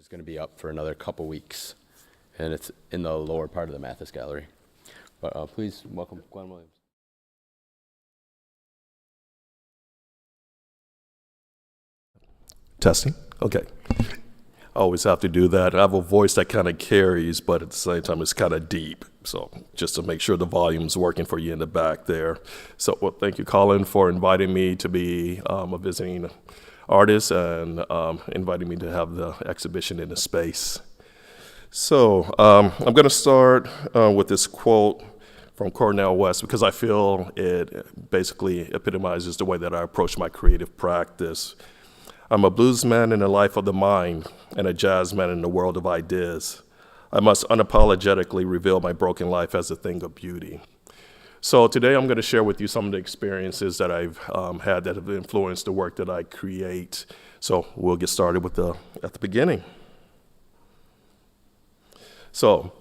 is going to be up for another couple weeks, and it's in the lower part of the Mathis Gallery. But please welcome Glenn Williams. Testing? Okay. I always have to do that. I have a voice that kind of carries, but at the same time, it's kind of deep. So just to make sure the volume's working for you in the back there. So well, thank you, Colin, for inviting me to be a visiting artist and inviting me to have the exhibition in the space. So I'm going to start with this quote from Cornel West because I feel it basically epitomizes the way that I approach my creative practice. I'm a bluesman in the life of the mind and a jazzman in the world of ideas. I must unapologetically reveal my broken life as a thing of beauty. So today I'm going to share with you some of the experiences that I've had that have influenced the work that I create. So we'll get started with at the beginning. So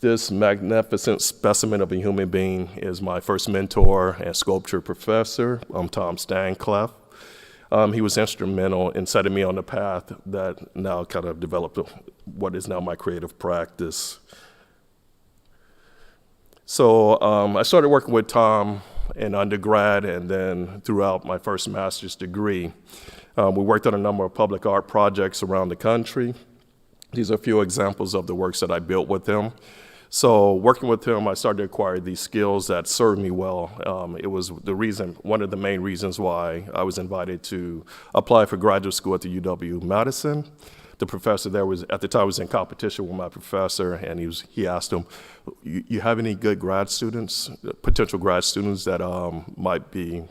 this magnificent specimen of a human being is my first mentor and sculpture professor, Tom Stancliffe. He was instrumental in setting me on the path that now kind of developed what is now my creative practice. So I started working with Tom in undergrad and then throughout my first master's degree. We worked on a number of public art projects around the country. These are a few examples of the works that I built with him. So working with him, I started to acquire these skills that served me well. It was one of the main reasons why I was invited to apply for graduate school at the UW-Madison. The professor there at the time was in competition with my professor, and he asked him, you have any good grad students, potential grad students that might be,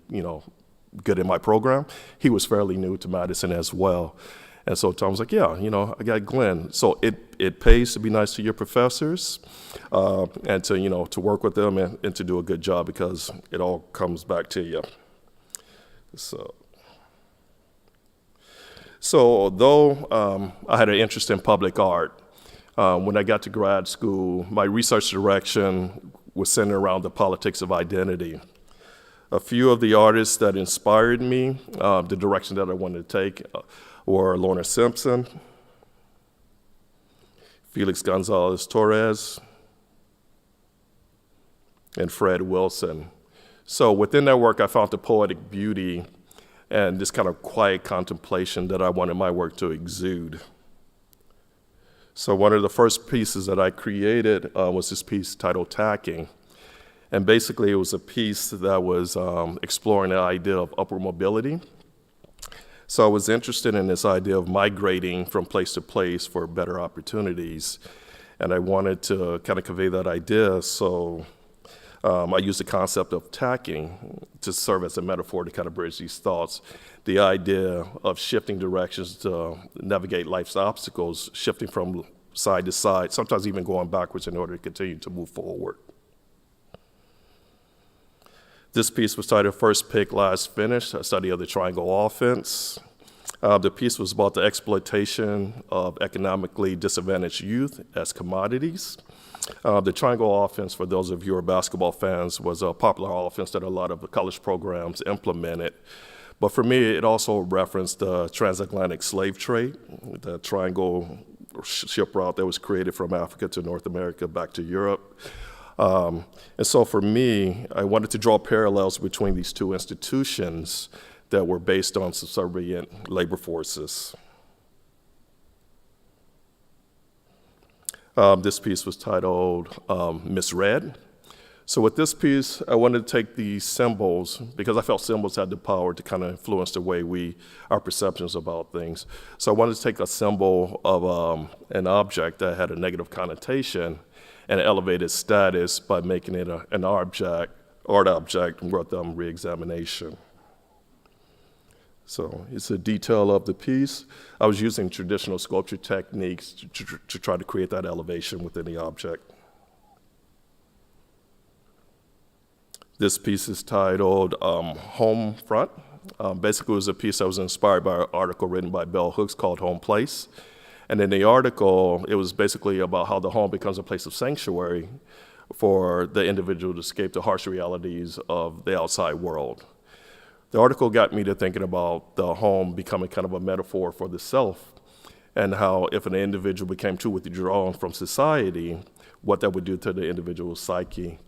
good in my program? He was fairly new to Madison as well. And so Tom was like, yeah, I got Glenn. So it pays to be nice to your professors and to work with them and to do a good job because it all comes back to you. So though I had an interest in public art, when I got to grad school, my research direction was centered around the politics of identity. A few of the artists that inspired me, the direction that I wanted to take, were Lorna Simpson, Felix Gonzalez Torres, and Fred Wilson. So within that work, I found the poetic beauty and this kind of quiet contemplation that I wanted my work to exude. So one of the first pieces that I created was this piece titled Tacking. And basically it was a piece that was exploring the idea of upward mobility. So I was interested in this idea of migrating from place to place for better opportunities. And I wanted to kind of convey that idea. So I used the concept of tacking to serve as a metaphor to kind of bridge these thoughts. The idea of shifting directions to navigate life's obstacles, shifting from side to side, sometimes even going backwards in order to continue to move forward. This piece was titled First Pick, Last Finish, a study of the triangle offense. The piece was about the exploitation of economically disadvantaged youth as commodities. The triangle offense, for those of you who are basketball fans, was a popular offense that a lot of the college programs implemented. But for me, it also referenced the transatlantic slave trade, the triangle ship route that was created from Africa to North America back to Europe. And so for me, I wanted to draw parallels between these two institutions that were based on subservient labor forces. This piece was titled Misread. So with this piece, I wanted to take these symbols, because I felt symbols had the power to kind of influence the way our perceptions about things. So I wanted to take a symbol of an object that had a negative connotation and elevated status by making it an art object worth re-examination. So it's a detail of the piece. I was using traditional sculpture techniques to try to create that elevation within the object. This piece is titled Home Front. Basically, it was a piece that was inspired by an article written by Bell Hooks called Home Place. And in the article, it was basically about how the home becomes a place of sanctuary for the individual to escape the harsh realities of the outside world. The article got me to thinking about the home becoming kind of a metaphor for the self. and how if an individual became too withdrawn from society, what that would do to the individual's psyche.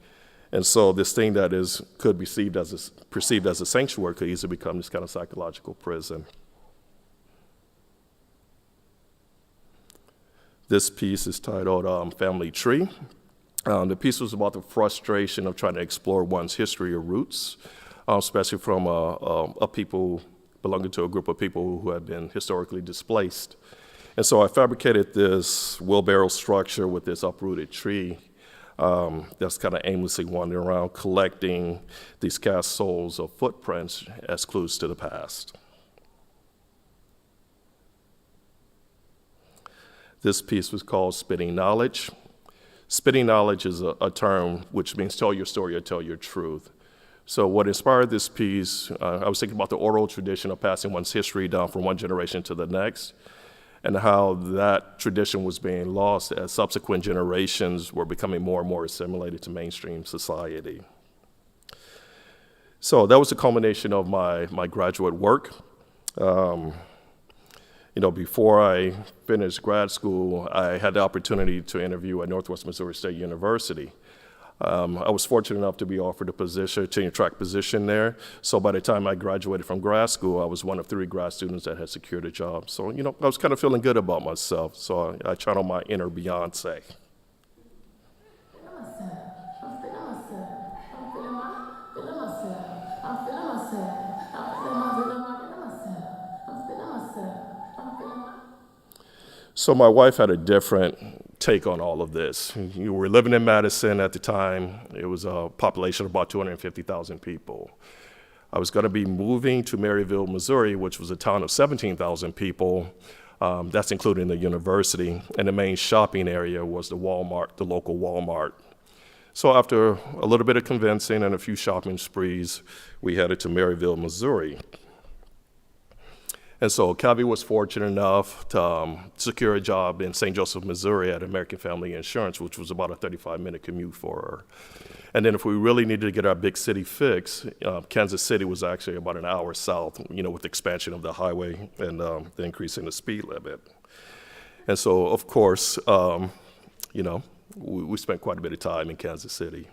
And so this thing that could be perceived as a sanctuary could easily become this kind of psychological prison. This piece is titled Family Tree. The piece was about the frustration of trying to explore one's history or roots, especially from a people belonging to a group of people who have been historically displaced. And so I fabricated this wheelbarrow structure with this uprooted tree that's kind of aimlessly wandering around, collecting these cast souls of footprints as clues to the past. This piece was called Spitting Knowledge. Spitting knowledge is a term which means tell your story or tell your truth. So what inspired this piece, I was thinking about the oral tradition of passing one's history down from one generation to the next, and how that tradition was being lost as subsequent generations were becoming more and more assimilated to mainstream society. So that was a culmination of my graduate work. Before I finished grad school, I had the opportunity to interview at Northwest Missouri State University. I was fortunate enough to be offered a tenure track position there. So by the time I graduated from grad school, I was one of 3 grad students that had secured a job. So, I was kind of feeling good about myself. So I channeled my inner Beyonce. So my wife had a different take on all of this. We were living in Madison at the time. It was a population of about 250,000 people. I was going to be moving to Maryville, Missouri, which was a town of 17,000 people. That's including the university. And the main shopping area was the Walmart, the local Walmart. So after a little bit of convincing and a few shopping sprees, we headed to Maryville, Missouri. And so Calvi was fortunate enough to secure a job in St. Joseph, Missouri at American Family Insurance, which was about a 35-minute commute for her. And then if we really needed to get our big city fix, Kansas City was actually about an hour south, with the expansion of the highway and the increase in the speed limit. And so, of course, we spent quite a bit of time in Kansas City.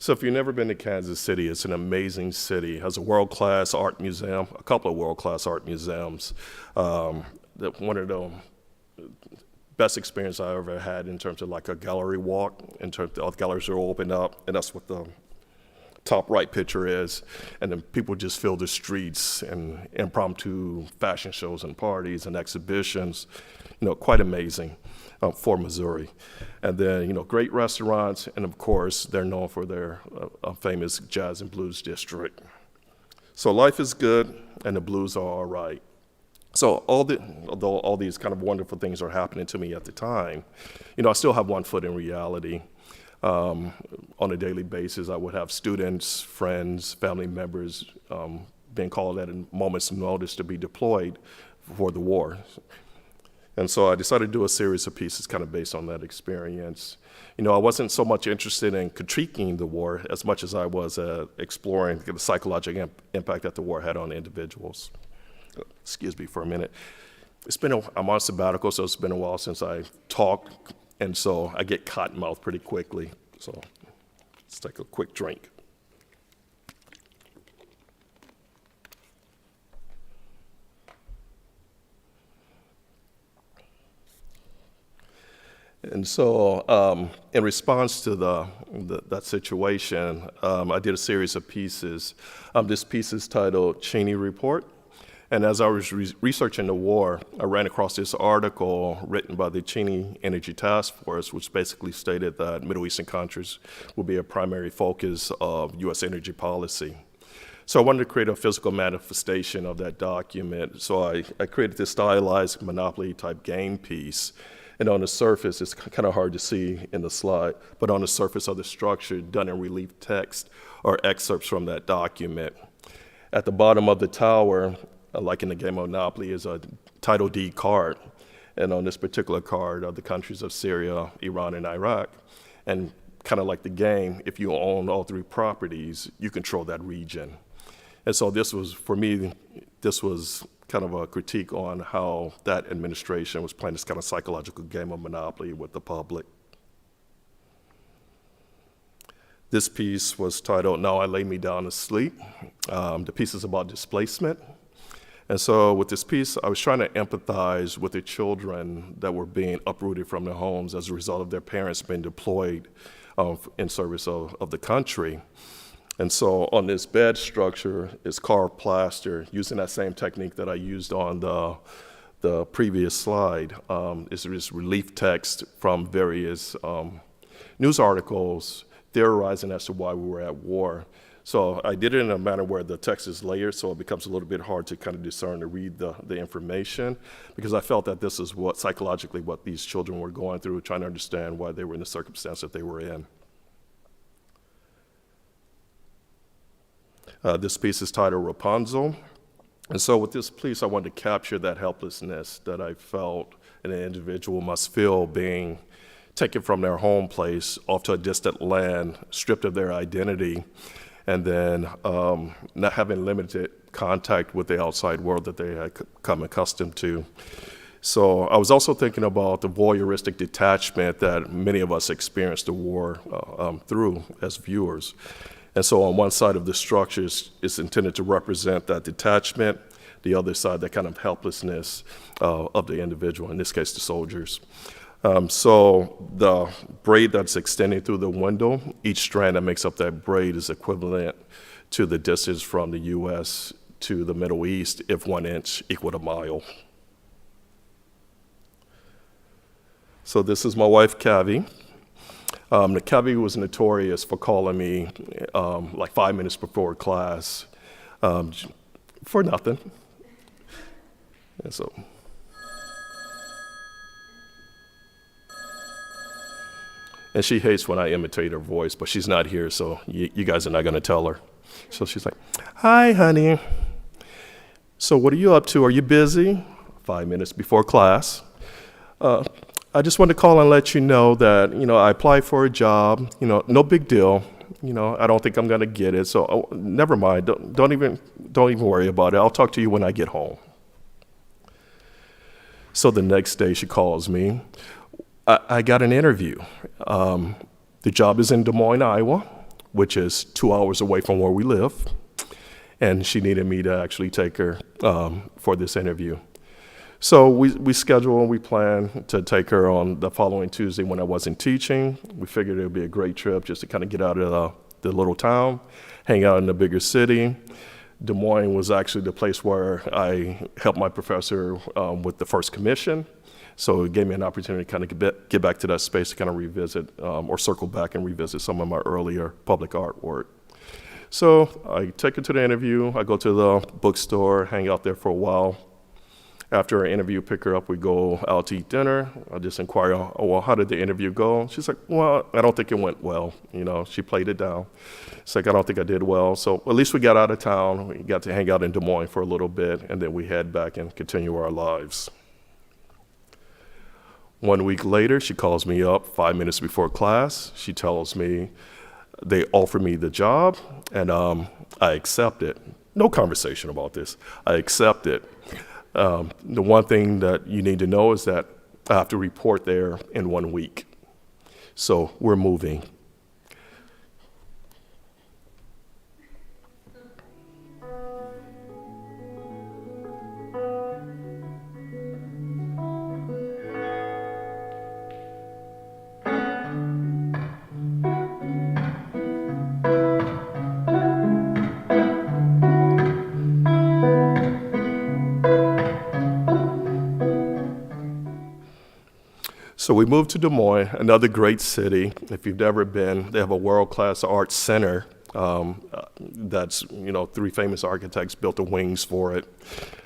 So if you've never been to Kansas City, it's an amazing city. It has a world-class art museum, a couple of world-class art museums. One of the best experience I ever had in terms of like a gallery walk, in terms of galleries are opened up, and that's what the top right picture is. And then people just fill the streets and impromptu fashion shows and parties and exhibitions, quite amazing. For Missouri. And then, great restaurants, and of course, they're known for their famous jazz and blues district. So life is good, and the blues are all right. So although all these kind of wonderful things are happening to me at the time, I still have one foot in reality. On a daily basis, I would have students, friends, family members being called at a moment's notice to be deployed for the war. And so I decided to do a series of pieces kind of based on that experience. I wasn't so much interested in critiquing the war as much as I was exploring the psychological impact that the war had on individuals. Excuse me for a minute. I'm on sabbatical, so it's been a while since I talked, and so I get cotton mouth pretty quickly. So let's take a quick drink. And so in response to that situation, I did a series of pieces. This piece is titled Cheney Report. And as I was researching the war, I ran across this article written by the Cheney Energy Task Force, which basically stated that Middle Eastern countries will be a primary focus of U.S. energy policy. So I wanted to create a physical manifestation of that document. So I created this stylized Monopoly-type game piece. And on the surface, it's kind of hard to see in the slide, but on the surface of the structure, done in relief text, are excerpts from that document. At the bottom of the tower, like in the game of Monopoly, is a title deed card. And on this particular card are the countries of Syria, Iran, and Iraq. And kind of like the game, if you own all three properties, you control that region. And so this was, for me, this was kind of a critique on how that administration was playing this kind of psychological game of Monopoly with the public. This piece was titled, Now I Lay Me Down to Sleep. The piece is about displacement. And so with this piece, I was trying to empathize with the children that were being uprooted from their homes as a result of their parents being deployed in service of the country. And so on this bed structure is carved plaster using that same technique that I used on the previous slide. Is this relief text from various news articles theorizing as to why we were at war. So I did it in a manner where the text is layered, so it becomes a little bit hard to kind of discern to read the information, because I felt that this is what psychologically what these children were going through, trying to understand why they were in the circumstance that they were in. This piece is titled Rapunzel. And so with this piece, I wanted to capture that helplessness that I felt an individual must feel being taken from their home place off to a distant land, stripped of their identity, and then not having limited contact with the outside world that they had come accustomed to. So I was also thinking about the voyeuristic detachment that many of us experienced the war through as viewers. And so on one side of the structure is intended to represent that detachment, the other side, that kind of helplessness of the individual, in this case, the soldiers. So the braid that's extending through the window, each strand that makes up that braid is equivalent to the distance from the US to the Middle East if 1 inch equaled a mile. So this is my wife, Kavi. Kavi was notorious for calling me like 5 minutes before class for nothing. And so. And she hates when I imitate her voice, but she's not here, so you guys are not going to tell her. So she's like, "Hi, honey. So what are you up to? Are you busy?" 5 minutes before class. I just wanted to call and let you know that, I applied for a job, no big deal. I don't think I'm going to get it, so never mind. Don't even worry about it. I'll talk to you when I get home. So the next day she calls me. I got an interview. The job is in Des Moines, Iowa, which is 2 hours away from where we live. And she needed me to actually take her for this interview. So we scheduled and we planned to take her on the following Tuesday when I wasn't teaching. We figured it would be a great trip just to kind of get out of the little town, hang out in the bigger city. Des Moines was actually the place where I helped my professor with the first commission. So it gave me an opportunity to kind of get back to that space to kind of revisit or circle back and revisit some of my earlier public art work. So I take her to the interview. I go to the bookstore, hang out there for a while. After our interview, pick her up, we go out to eat dinner. I just inquire, "Oh, well, how did the interview go?" She's like, "Well, I don't think it went well." She played it down. It's like, "I don't think I did well." So at least we got out of town. We got to hang out in Des Moines for a little bit, and then we head back and continue our lives. 1 week later, she calls me up 5 minutes before class. She tells me they offered me the job, and I accept it. No conversation about this. I accept it. The one thing that you need to know is that I have to report there in 1 week. So we're moving. So we moved to Des Moines, another great city. If you've never been, they have a world-class arts center that's, 3 famous architects built the wings for it.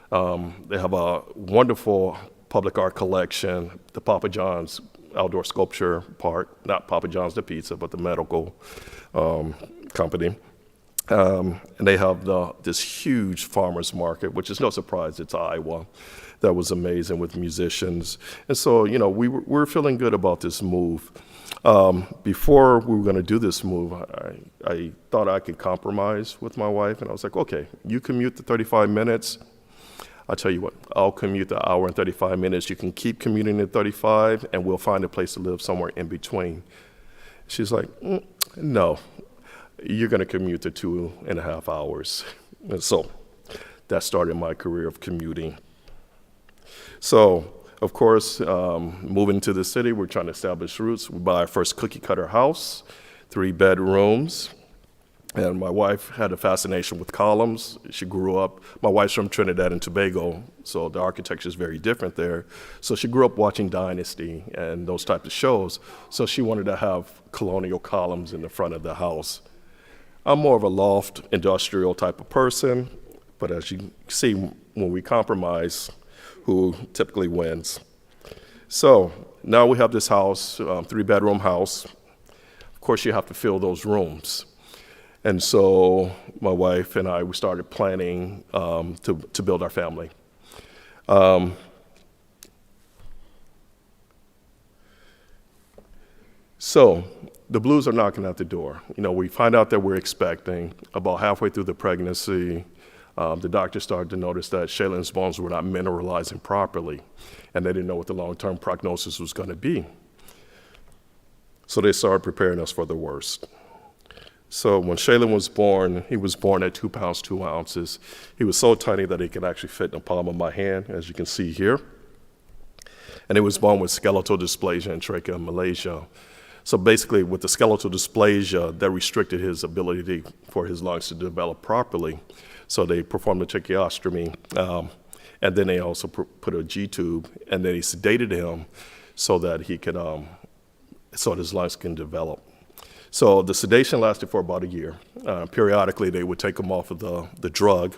They have a wonderful public art collection, the Papa John's outdoor sculpture part, not Papa John's the pizza, but the medical company. And they have this huge farmers market, which is no surprise, it's Iowa. That was amazing with musicians. And so, we were feeling good about this move. Before we were going to do this move, I thought I could compromise with my wife, and I was like, okay, you commute the 35 minutes. I'll tell you what, I'll commute the hour and 35 minutes. You can keep commuting the 35, and we'll find a place to live somewhere in between. She's like, no, you're going to commute the 2.5 hours. And so that started my career of commuting. So, of course, moving to the city, we're trying to establish roots. We buy our first cookie cutter house, 3 bedrooms. And my wife had a fascination with columns. She grew up, my wife's from Trinidad and Tobago, so the architecture is very different there. So she grew up watching Dynasty and those types of shows. So she wanted to have colonial columns in the front of the house. I'm more of a loft, industrial type of person, but as you see, when we compromise, who typically wins. So now we have this house, 3-bedroom house. Of course, you have to fill those rooms. And so my wife and I, we started planning to build our family. So the blues are knocking at the door. We find out that we're expecting. About halfway through the pregnancy, the doctor started to notice that Shaylin's bones were not mineralizing properly, and they didn't know what the long-term prognosis was going to be. So they started preparing us for the worst. So when Shaylin was born, he was born at 2 pounds, 2 ounces. He was so tiny that he could actually fit in the palm of my hand, as you can see here. And he was born with skeletal dysplasia and tracheomalacia. So basically, with the skeletal dysplasia, that restricted his ability for his lungs to develop properly. So they performed a tracheostomy, and then they also put a G-tube, and then he sedated him so that he could, so that his lungs can develop. So the sedation lasted for about a year. Periodically, they would take him off of the drug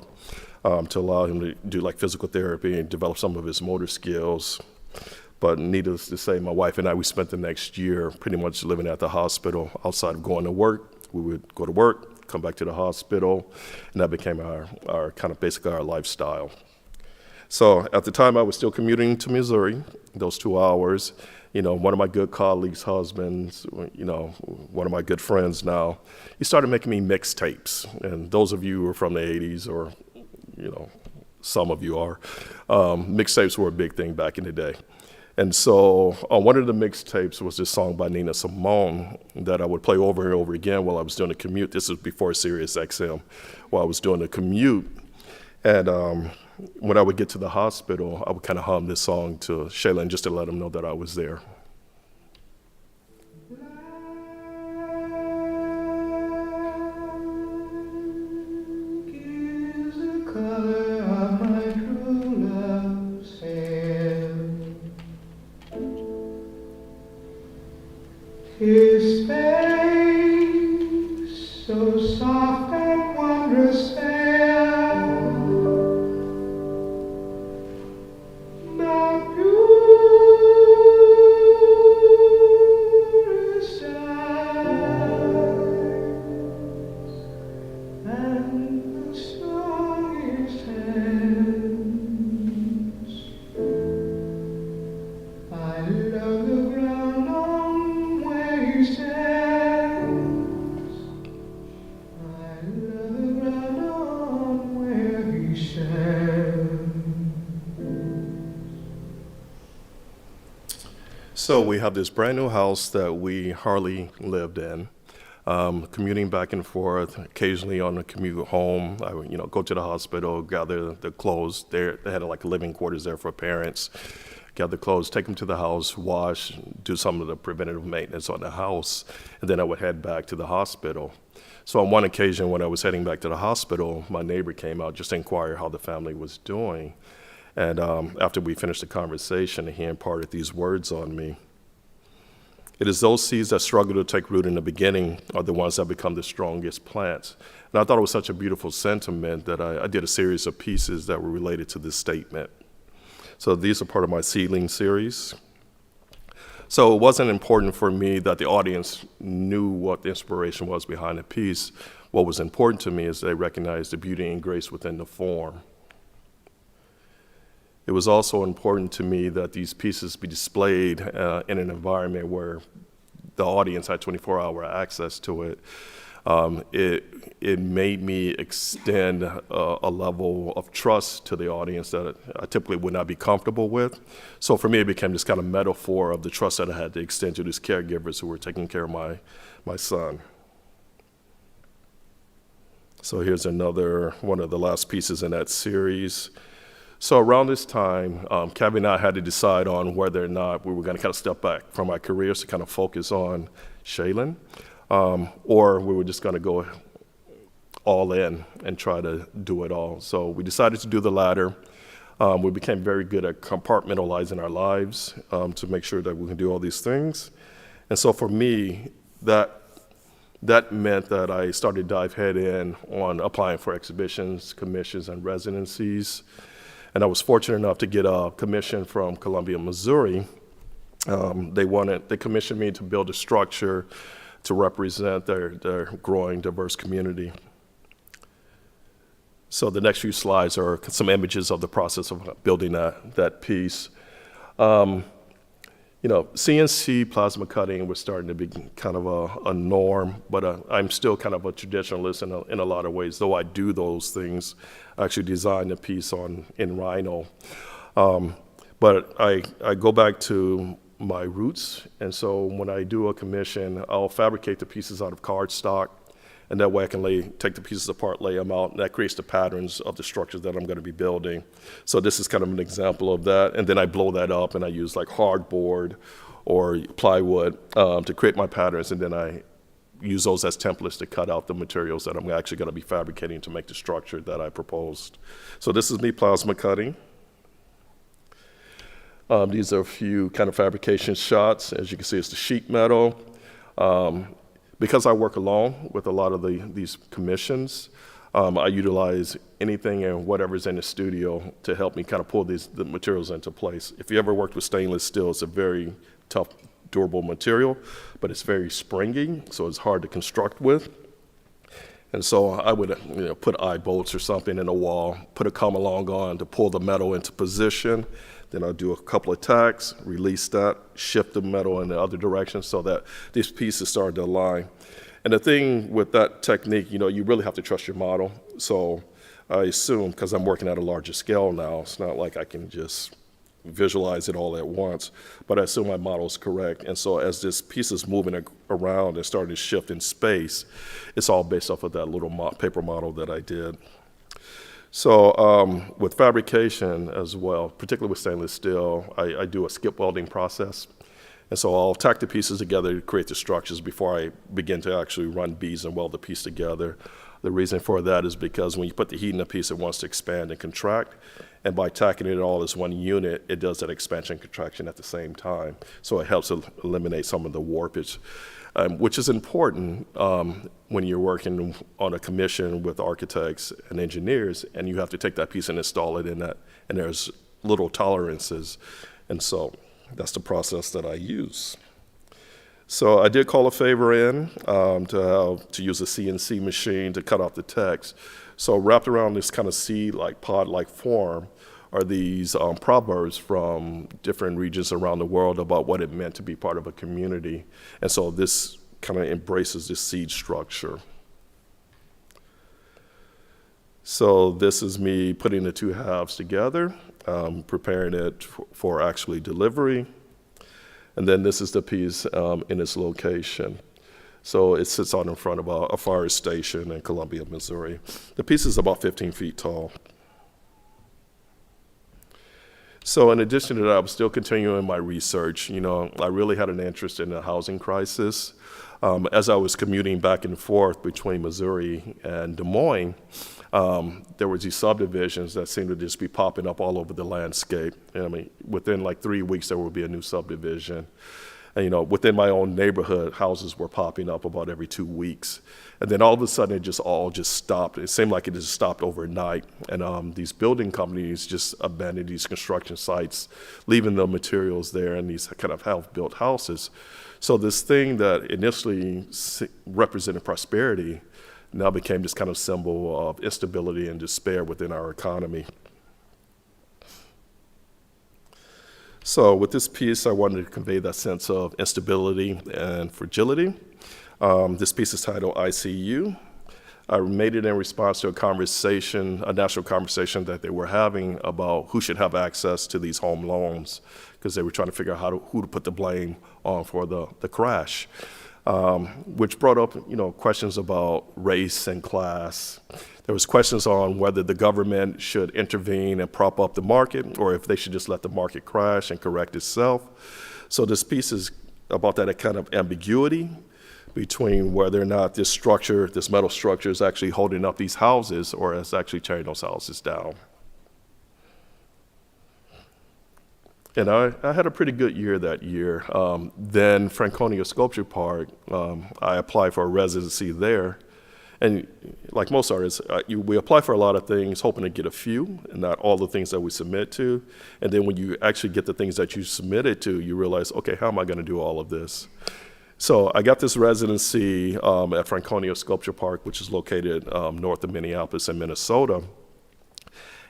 to allow him to do like physical therapy and develop some of his motor skills. But needless to say, my wife and I, we spent the next year pretty much living at the hospital outside of going to work. We would go to work, come back to the hospital, and that became our kind of basically our lifestyle. So at the time, I was still commuting to Missouri, those 2 hours. One of my good colleagues' husbands, one of my good friends now, he started making me mixtapes. And those of you who are from the 80s, or, some of you are, mixtapes were a big thing back in the day. And so on one of the mixtapes was this song by Nina Simone that I would play over and over again while I was doing the commute. This was before Sirius XM, while I was doing the commute. And when I would get to the hospital, I would kind of hum this song to Shaylin just to let him know that I was there. His face, so soft and wondrous fair, the purest eyes, and the strongest hands. I love the ground on where he stands. I love the ground on where he stands. So we have this brand new house that we hardly lived in, commuting back and forth. Occasionally on the commute home, I would go to the hospital, gather the clothes. They had like living quarters there for parents. Gather clothes, take them to the house, wash, do some of the preventative maintenance on the house, and then I would head back to the hospital. So on one occasion when I was heading back to the hospital, my neighbor came out just to inquire how the family was doing. And after we finished the conversation, he imparted these words on me. It is those seeds that struggle to take root in the beginning are the ones that become the strongest plants. And I thought it was such a beautiful sentiment that I did a series of pieces that were related to this statement. So these are part of my Seedling series. So it wasn't important for me that the audience knew what the inspiration was behind the piece. What was important to me is they recognized the beauty and grace within the form. It was also important to me that these pieces be displayed in an environment where the audience had 24-hour access to it. It made me extend a level of trust to the audience that I typically would not be comfortable with. So for me, it became this kind of metaphor of the trust that I had to extend to these caregivers who were taking care of my son. So here's another one of the last pieces in that series. So around this time, Kevin and I had to decide on whether or not we were going to kind of step back from our careers to kind of focus on Shaylin, or we were just going to go all in and try to do it all. So we decided to do the latter. We became very good at compartmentalizing our lives to make sure that we can do all these things. And so for me, that meant that I started to dive head in on applying for exhibitions, commissions, and residencies. And I was fortunate enough to get a commission from Columbia, Missouri. They commissioned me to build a structure to represent their growing, diverse community. So the next few slides are some images of the process of building that piece. CNC plasma cutting was starting to be kind of a norm, but I'm still kind of a traditionalist in a lot of ways, though I do those things. I actually designed a piece in Rhino. But I go back to my roots, and so when I do a commission, I'll fabricate the pieces out of cardstock, and that way I can take the pieces apart, lay them out, and that creates the patterns of the structures that I'm going to be building. So this is kind of an example of that, and then I blow that up, and I use like hardboard or plywood to create my patterns, and then I use those as templates to cut out the materials that I'm actually going to be fabricating to make the structure that I proposed. So this is me plasma cutting. These are a few kind of fabrication shots. As you can see, it's the sheet metal. Because I work alone with a lot of these commissions, I utilize anything and whatever's in the studio to help me kind of pull the materials into place. If you ever worked with stainless steel, it's a very tough, durable material, but it's very springy, so it's hard to construct with. And so I would put eye bolts or something in the wall, put a come along on to pull the metal into position. Then I'll do a couple of tacks, release that, shift the metal in the other direction so that these pieces start to align. And the thing with that technique, you really have to trust your model. So I assume, because I'm working at a larger scale now, it's not like I can just visualize it all at once, but I assume my model is correct. And so as this piece is moving around and starting to shift in space, it's all based off of that little paper model that I did. So with fabrication as well, particularly with stainless steel, I do a skip welding process. And so I'll tack the pieces together to create the structures before I begin to actually run beads and weld the piece together. The reason for that is because when you put the heat in a piece, it wants to expand and contract. And by tacking it all as one unit, it does that expansion and contraction at the same time. So it helps eliminate some of the warpage, which is important when you're working on a commission with architects and engineers, and you have to take that piece and install it in that, and there's little tolerances. And so that's the process that I use. So I did call a favor in to use a CNC machine to cut out the text. So wrapped around this kind of seed-like, pod-like form are these proverbs from different regions around the world about what it meant to be part of a community. And so this kind of embraces this seed structure. So this is me putting the two halves together, preparing it for actually delivery. And then this is the piece in its location. So it sits out in front of a fire station in Columbia, Missouri. The piece is about 15 feet tall. So in addition to that, I was still continuing my research. I really had an interest in the housing crisis. As I was commuting back and forth between Missouri and Des Moines, there were these subdivisions that seemed to just be popping up all over the landscape. Within like 3 weeks, there would be a new subdivision. And, within my own neighborhood, houses were popping up about every 2 weeks. And then all of a sudden, it just all stopped. It seemed like it just stopped overnight. And these building companies just abandoned these construction sites, leaving the materials there in these kind of half-built houses. So this thing that initially represented prosperity now became this kind of symbol of instability and despair within our economy. So with this piece, I wanted to convey that sense of instability and fragility. This piece is titled ICU. I made it in response to a national conversation that they were having about who should have access to these home loans, because they were trying to figure out who to put the blame on for the crash, which brought up questions about race and class. There was questions on whether the government should intervene and prop up the market, or if they should just let the market crash and correct itself. So this piece is about that kind of ambiguity between whether or not this metal structure is actually holding up these houses or is actually tearing those houses down. And I had a pretty good year that year. Then Franconia Sculpture Park, I applied for a residency there. And like most artists, we apply for a lot of things, hoping to get a few, and not all the things that we submit to. And then when you actually get the things that you submitted to, you realize, okay, how am I going to do all of this? So I got this residency at Franconia Sculpture Park, which is located north of Minneapolis in Minnesota.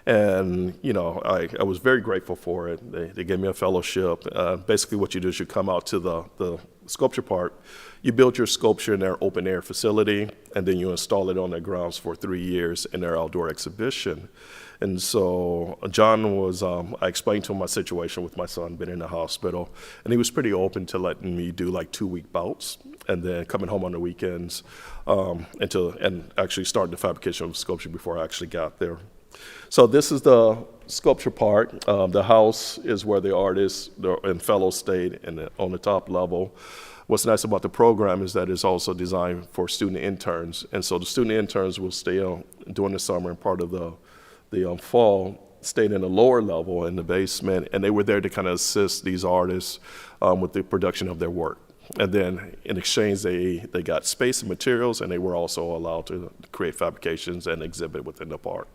And, I was very grateful for it. They gave me a fellowship. Basically what you do is you come out to the sculpture park, you build your sculpture in their open air facility, and then you install it on their grounds for 3 years in their outdoor exhibition. And so John I explained to him my situation with my son being in the hospital, and he was pretty open to letting me do like 2-week bouts and then coming home on the weekends and actually starting the fabrication of sculpture before I actually got there. So this is the sculpture part. The house is where the artists and fellows stayed on the top level. What's nice about the program is that it's also designed for student interns. And so the student interns will stay during the summer and part of the fall, stayed in the lower level in the basement, and they were there to kind of assist these artists with the production of their work. And then in exchange, they got space and materials, and they were also allowed to create fabrications and exhibit within the park.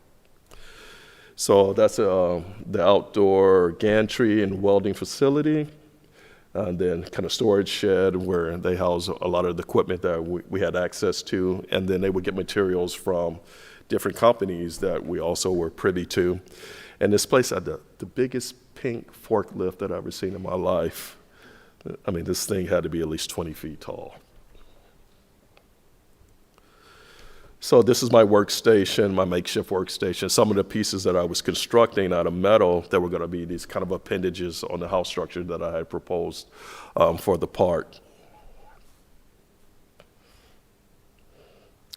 So that's the outdoor gantry and welding facility, and then kind of storage shed where they house a lot of the equipment that we had access to, and then they would get materials from different companies that we also were privy to. And this place had the biggest pink forklift that I've ever seen in my life. I mean, this thing had to be at least 20 feet tall. So this is my workstation, my makeshift workstation. Some of the pieces that I was constructing out of metal that were going to be these kind of appendages on the house structure that I had proposed for the park.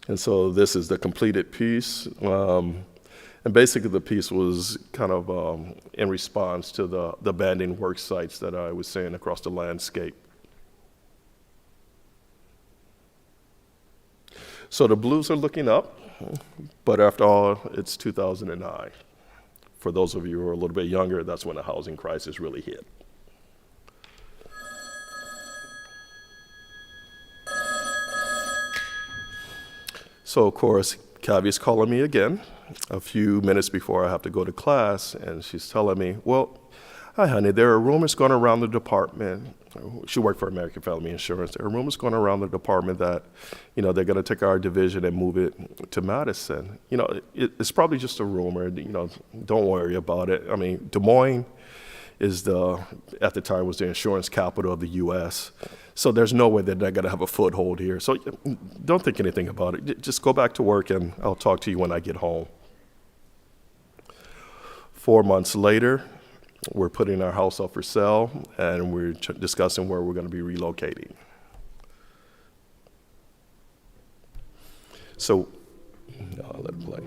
And so this is the completed piece. And basically the piece was kind of in response to the abandoned work sites that I was seeing across the landscape. So the blues are looking up, but after all, it's 2009. For those of you who are a little bit younger, that's when the housing crisis really hit. So of course, Kavia's calling me again a few minutes before I have to go to class, and she's telling me, well, hi honey, there are rumors going around the department. She worked for American Family Insurance. There are rumors going around the department that, they're going to take our division and move it to Madison. It's probably just a rumor. Don't worry about it. I mean, Des Moines at the time was the insurance capital of the U.S. So there's no way that they're going to have a foothold here. So don't think anything about it. Just go back to work, and I'll talk to you when I get home. 4 months later, we're putting our house up for sale, and we're discussing where we're going to be relocating. So, I'll let it play.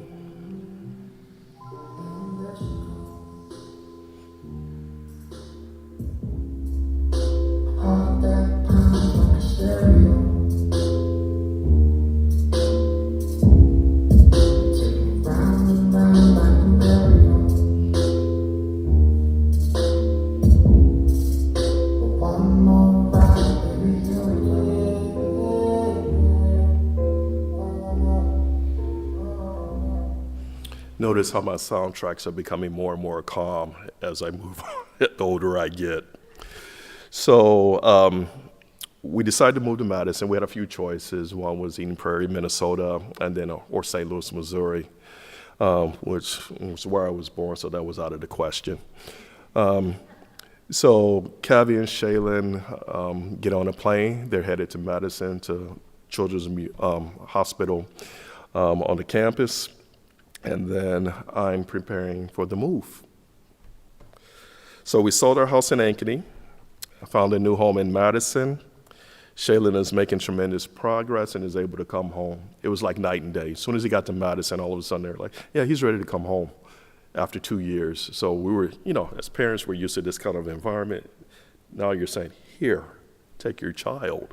On that time like a stereo. Take me round and round like a merry-go. But one more ride notice how my soundtracks are becoming more and more calm as I move the older I get. So we decided to move to Madison. We had a few choices. One was Eden Prairie, Minnesota, and then or St. Louis, Missouri, which was where I was born, so that was out of the question. So Cavi and Shaylin get on a plane. They're headed to Madison to Children's Hospital on the campus, and then I'm preparing for the move. So we sold our house in Ankeny. I found a new home in Madison. Shaylin is making tremendous progress and is able to come home. It was like night and day. As soon as he got to Madison, all of a sudden they're like, yeah, he's ready to come home after 2 years. So we were, as parents, we're used to this kind of environment. Now you're saying, here, take your child.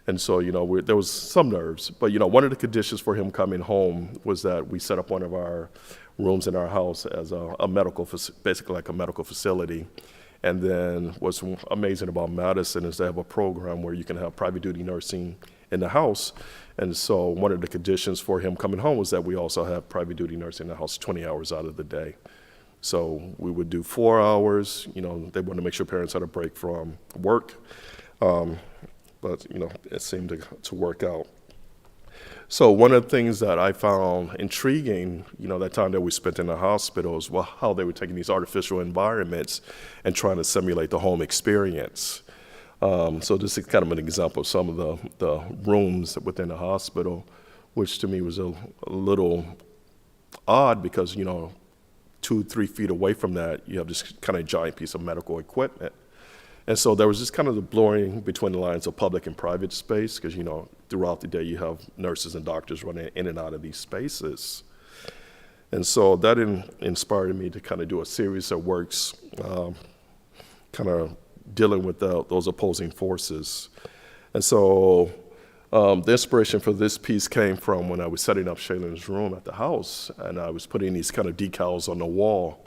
And so, there was some nerves. But, one of the conditions for him coming home was that we set up one of our rooms in our house as a medical, basically like a medical facility. And then what's amazing about Madison is they have a program where you can have private duty nursing in the house. And so one of the conditions for him coming home was that we also have private duty nursing in the house 20 hours out of the day. So we would do 4 hours. They wanted to make sure parents had a break from work. But, it seemed to work out. So one of the things that I found intriguing, that time that we spent in the hospital is how they were taking these artificial environments and trying to simulate the home experience. So this is kind of an example of some of the rooms within the hospital, which to me was a little odd because, 2-3 feet away from that, you have this kind of giant piece of medical equipment. And so there was just kind of the blurring between the lines of public and private space because, throughout the day you have nurses and doctors running in and out of these spaces. And so that inspired me to kind of do a series of works kind of dealing with those opposing forces. And so the inspiration for this piece came from when I was setting up Shaylin's room at the house, and I was putting these kind of decals on the wall.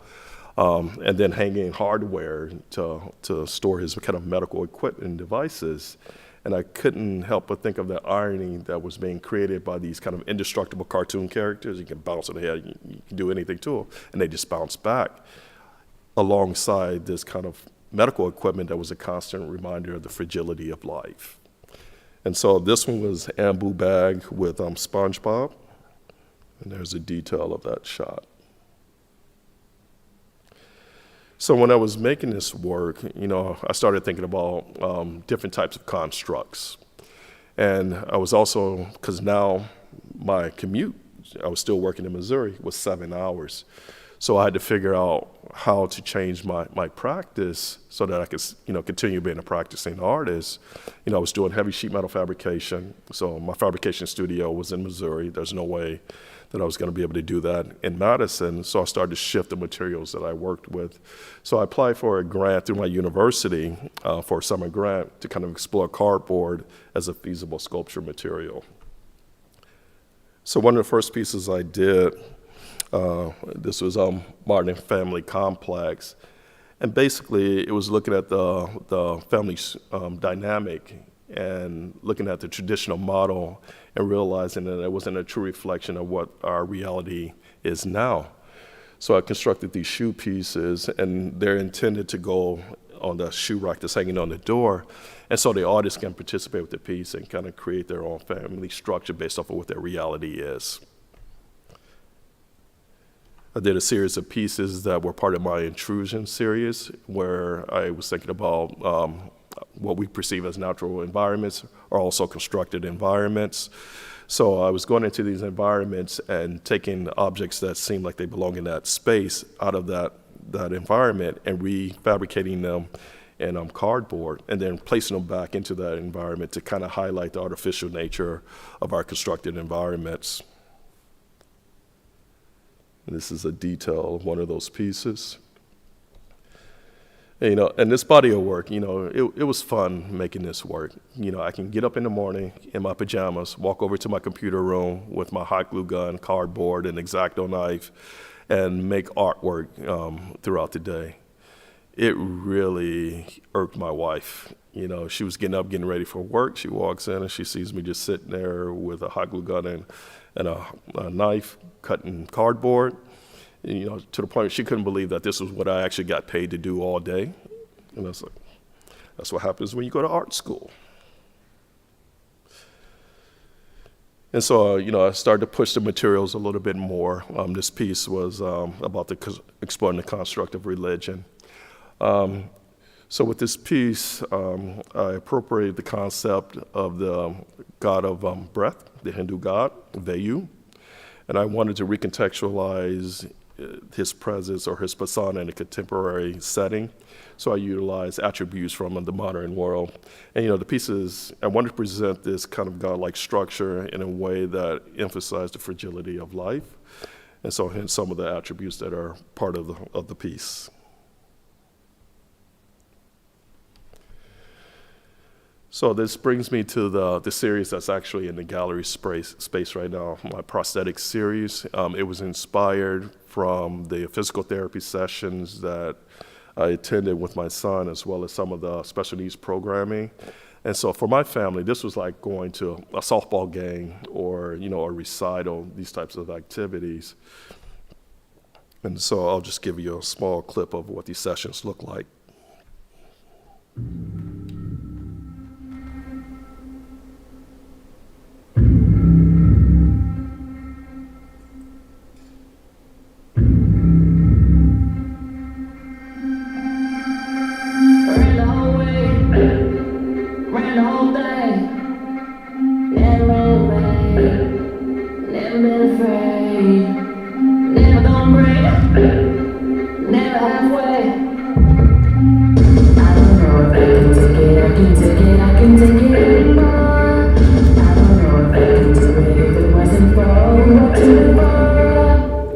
And then hanging hardware to store his kind of medical equipment and devices. And I couldn't help but think of the irony that was being created by these kind of indestructible cartoon characters. You can bounce on the head, you can do anything to them, and they just bounce back, alongside this kind of medical equipment that was a constant reminder of the fragility of life. And so this one was Ambu Bag with SpongeBob, and there's a detail of that shot. So when I was making this work, I started thinking about different types of constructs. And I was also, because now my commute, I was still working in Missouri, was 7 hours. So I had to figure out how to change my practice so that I could, continue being a practicing artist. I was doing heavy sheet metal fabrication. So my fabrication studio was in Missouri. There's no way that I was going to be able to do that in Madison. So I started to shift the materials that I worked with. So I applied for a grant through my university for a summer grant to kind of explore cardboard as a feasible sculpture material. So one of the first pieces I did, this was Martin Family Complex. And basically it was looking at the family dynamic and looking at the traditional model and realizing that it wasn't a true reflection of what our reality is now. So I constructed these shoe pieces, and they're intended to go on the shoe rack that's hanging on the door. And so the artist can participate with the piece and kind of create their own family structure based off of what their reality is. I did a series of pieces that were part of my Intrusion series, where I was thinking about what we perceive as natural environments are also constructed environments. So I was going into these environments and taking objects that seemed like they belong in that space out of that environment and refabricating them in cardboard and then placing them back into that environment to kind of highlight the artificial nature of our constructed environments. And this is a detail of one of those pieces. And this body of work, it was fun making this work. I can get up in the morning in my pajamas, walk over to my computer room with my hot glue gun, cardboard, and X-Acto knife, and make artwork throughout the day. It really irked my wife. She was getting up, getting ready for work. She walks in and she sees me just sitting there with a hot glue gun and a knife cutting cardboard. to the point she couldn't believe that this was what I actually got paid to do all day. And I was like, that's what happens when you go to art school. And so, I started to push the materials a little bit more. This piece was about exploring the construct of religion. So with this piece, I appropriated the concept of the god of breath, the Hindu god, Vayu, and I wanted to recontextualize his presence or his persona in a contemporary setting. So I utilized attributes from the modern world. And the pieces, I wanted to present this kind of godlike structure in a way that emphasized the fragility of life. And so hence some of the attributes that are part of the piece. So this brings me to the series that's actually in the gallery space right now, my prosthetic series. It was inspired from the physical therapy sessions that I attended with my son, as well as some of the special needs programming. And so for my family, this was like going to a softball game or, a recital, these types of activities. And so I'll just give you a small clip of what these sessions look like.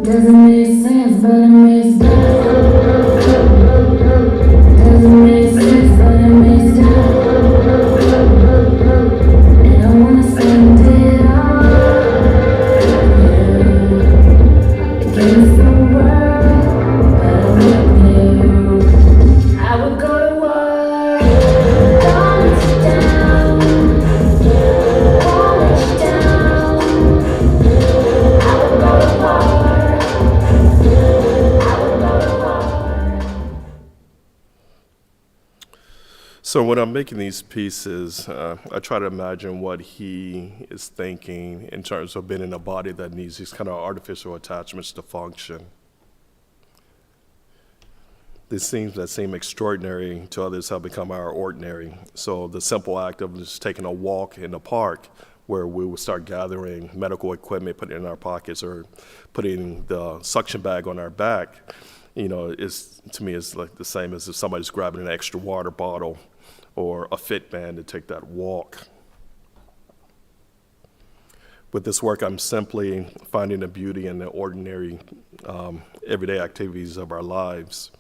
Doesn't make sense, but it makes sense. Doesn't make sense, but it makes sense. And I wanna send it all. Against the world, but I'm with you. I would go to war, don't let you down, won't let you down. I would go to war. So when I'm making these pieces, I try to imagine what he is thinking in terms of being in a body that needs these kind of artificial attachments to function. These things that seem extraordinary to others have become our ordinary. So the simple act of just taking a walk in the park where we would start gathering medical equipment, putting it in our pockets, or putting the suction bag on our back, is, to me, is like the same as if somebody's grabbing an extra water bottle or a fit band to take that walk. With this work, I'm simply finding the beauty in the ordinary, everyday activities of our lives.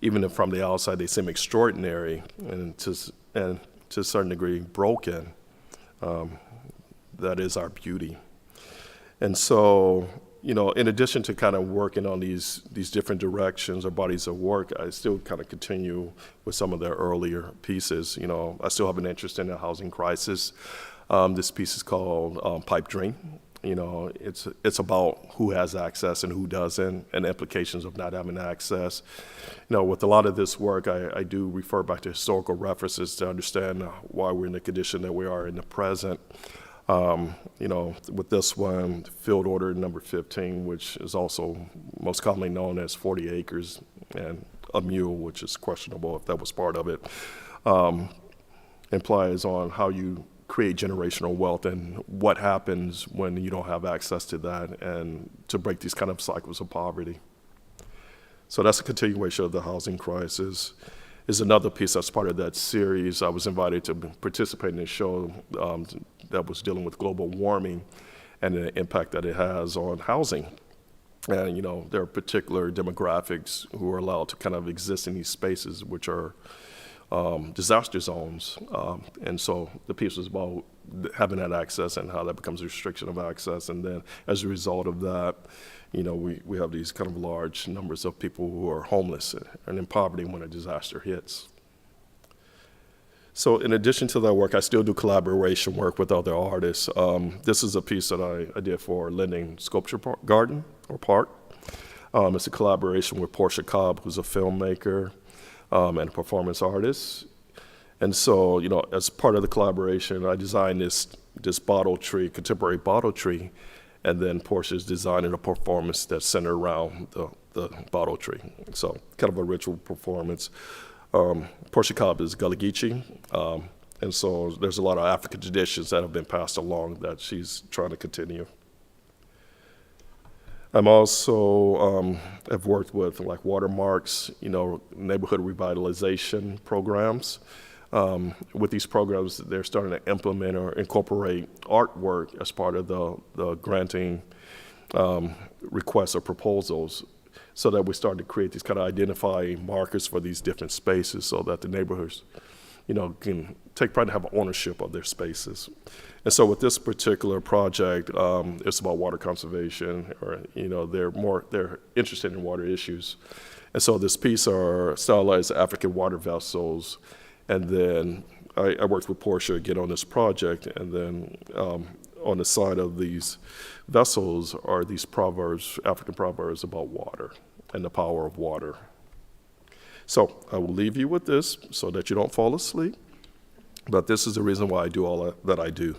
Even if from the outside they seem extraordinary and to a certain degree broken, that is our beauty. And so, in addition to kind of working on these different directions or bodies of work, I still kind of continue with some of their earlier pieces. I still have an interest in the housing crisis. This piece is called Pipe Dream. It's about who has access and who doesn't, and the implications of not having access. With a lot of this work, I do refer back to historical references to understand why we're in the condition that we are in the present. With this one, Field Order number 15, which is also most commonly known as 40 acres and a mule, which is questionable if that was part of it, implies on how you create generational wealth and what happens when you don't have access to that, and to break these kind of cycles of poverty. So that's a continuation of the housing crisis. Is another piece that's part of that series. I was invited to participate in a show that was dealing with global warming and the impact that it has on housing. And there are particular demographics who are allowed to kind of exist in these spaces, which are disaster zones. And so the piece was about having that access and how that becomes a restriction of access. And then as a result of that, we have these kind of large numbers of people who are homeless and in poverty when a disaster hits. So in addition to that work, I still do collaboration work with other artists. This is a piece that I did for Linden Sculpture Garden or Park. It's a collaboration with Portia Cobb, who's a filmmaker and a performance artist. And so, as part of the collaboration, I designed this bottle tree, contemporary bottle tree, and then Portia's designing a performance that's centered around the bottle tree. So, kind of a ritual performance. Portia Cobb is Gullah Geechee, and so there's a lot of African traditions that have been passed along that she's trying to continue. I'm also have worked with like watermarks, neighborhood revitalization programs. With these programs, they're starting to implement or incorporate artwork as part of the granting requests or proposals, so that we start to create these kind of identifying markers for these different spaces, so that the neighborhoods, can take pride and have ownership of their spaces. And so with this particular project, it's about water conservation, or they're interested in water issues. And so this piece are stylized African water vessels. And then I worked with Portia again on this project, and then on the side of these vessels are these proverbs, African proverbs about water and the power of water. So I will leave you with this so that you don't fall asleep, but this is the reason why I do all that I do.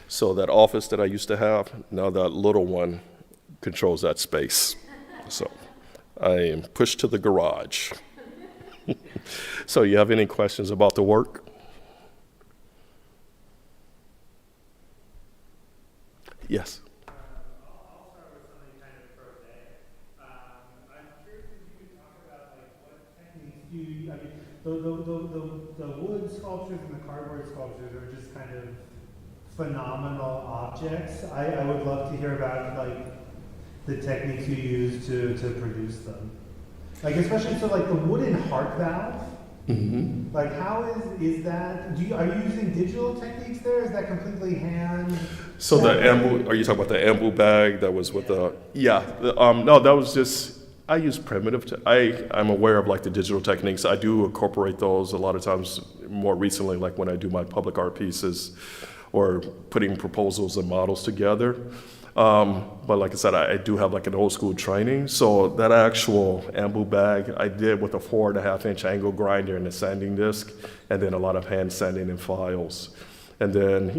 So that office that I used to have, now that little one controls that space. So I am pushed to the garage. So you have any questions about the work? Yes. I'll start with something kind of prosaic. I'm curious if you could talk about what techniques the wood sculptures and the cardboard sculptures are just kind of phenomenal objects. I would love to hear about the techniques you use to produce them. Especially so the wooden heart valve. Mm-hmm. How is that? Are you using digital techniques there? Is that completely hand? So the ambu, are you talking about the ambu bag that was with the? Yeah. No, that was just. I use primitive. I'm aware of the digital techniques. I do incorporate those a lot of times. More recently, when I do my public art pieces, or putting proposals and models together. But like I said, I do have an old school training. So that actual ambu bag I did with a 4.5-inch angle grinder and a sanding disc, and then a lot of hand sanding and files. And then,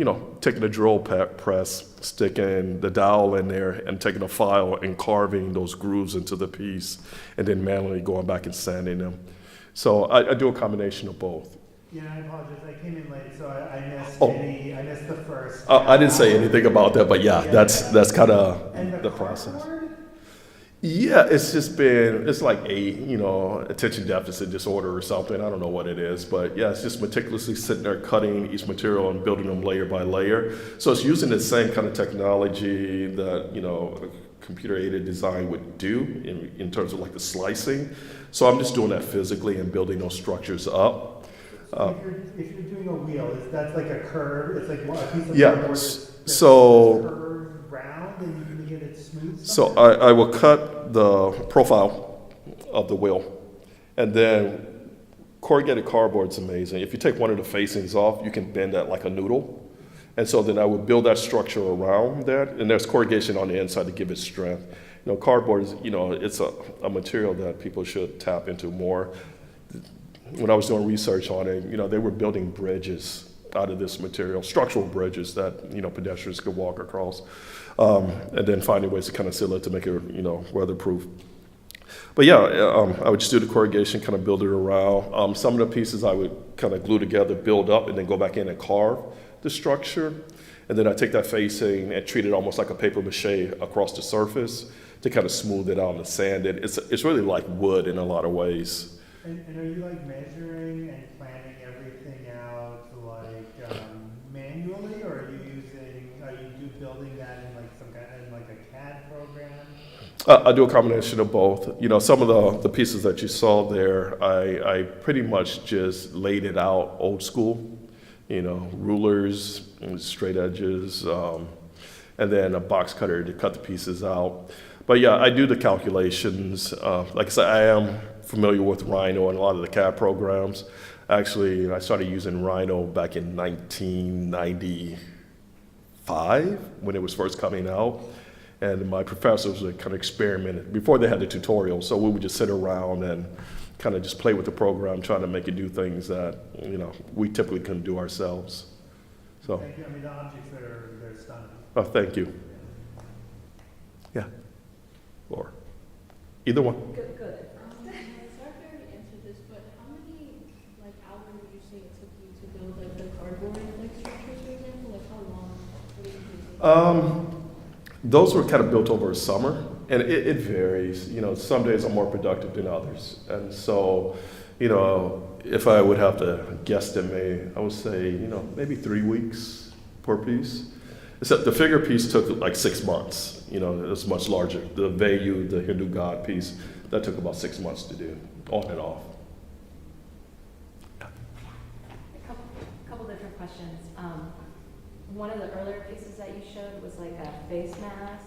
taking a drill press, sticking the dowel in there and taking a file and carving those grooves into the piece, and then manually going back and sanding them. So I do a combination of both. Yeah, I apologize. I came in late, so I missed Oh. I missed the first. I didn't say anything about that, but yeah, that's kind of And the process. cardboard? Yeah, it's just been, it's like attention deficit disorder or something. I don't know what it is, but yeah, it's just meticulously sitting there cutting each material and building them layer by layer. So it's using the same kind of technology that, a computer-aided design would do in terms of the slicing. So I'm just doing that physically and building those structures up. So if you're doing a wheel, that's like a curve. It's like a piece of Yeah, cardboard that's so- curved round, and you can get it smooth. So I will cut the profile of the wheel, and then corrugated cardboard's amazing. If you take one of the facings off, you can bend that like a noodle. And so then I would build that structure around that, and there's corrugation on the inside to give it strength. Cardboard is, it's a material that people should tap into more. When I was doing research on it, they were building bridges out of this material, structural bridges that, pedestrians could walk across, and then finding ways to kind of seal it to make it, weatherproof. But yeah, I would just do the corrugation, kind of build it around. Some of the pieces I would kind of glue together, build up, and then go back in and carve the structure. And then I take that facing and treat it almost like a paper mache across the surface to kind of smooth it out and sand it. It's really like wood in a lot of ways. And are you measuring and planning everything out manually, or are you with building that in like some kind in like a CAD program? I do a combination of both. You know, some of the pieces that you saw there, I pretty much just laid it out old school. You know, rulers, and straight edges, and then a box cutter to cut the pieces out. But yeah, I do the calculations. Like I said, I am familiar with Rhino and a lot of the CAD programs. Actually, I started using Rhino back in 1995 when it was first coming out. And my professors would kind of experiment before they had the tutorial. So we would just sit around and kind of just play with the program, trying to make it do things that, you know, we typically couldn't do ourselves. So, Thank you. I mean, the objects they're stunning. oh, thank you. Yeah. Or either one. Good. Sorry if you already answered this, but how many like hours would you say it took you to build like the cardboard like structures, for example? Like how long would it usually take? Those were kind of built over a summer, and it varies. You know, some days I'm more productive than others. And so, you know, if I would have to guesstimate, I would say, you know, maybe 3 weeks per piece. Except the figure piece took like 6 months. You know, it was much larger. The Vayu, the Hindu god piece, that took about 6 months to do, on and off. A couple different questions. One of the earlier pieces that you showed was like a face mask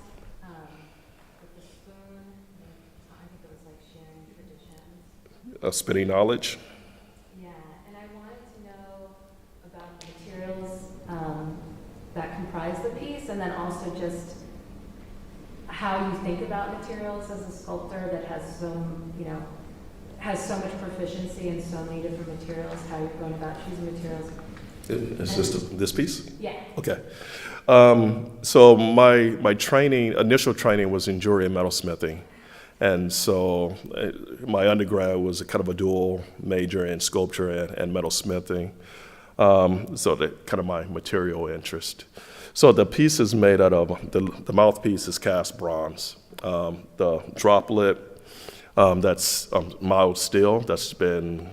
with the spoon. I think it was like sharing traditions. Spinning knowledge. Yeah, and I wanted to know about the materials that comprise the piece, and then also just how you think about materials as a sculptor that has so much proficiency in so many different materials. How you're going about choosing materials. Is this piece? Yeah. Okay. So my training, initial training was in jewelry and metalsmithing. And so my undergrad was a kind of a dual major in sculpture and metalsmithing. So that kind of my material interest. So the piece is made out of, the mouthpiece is cast bronze. The droplet, that's mild steel, that's been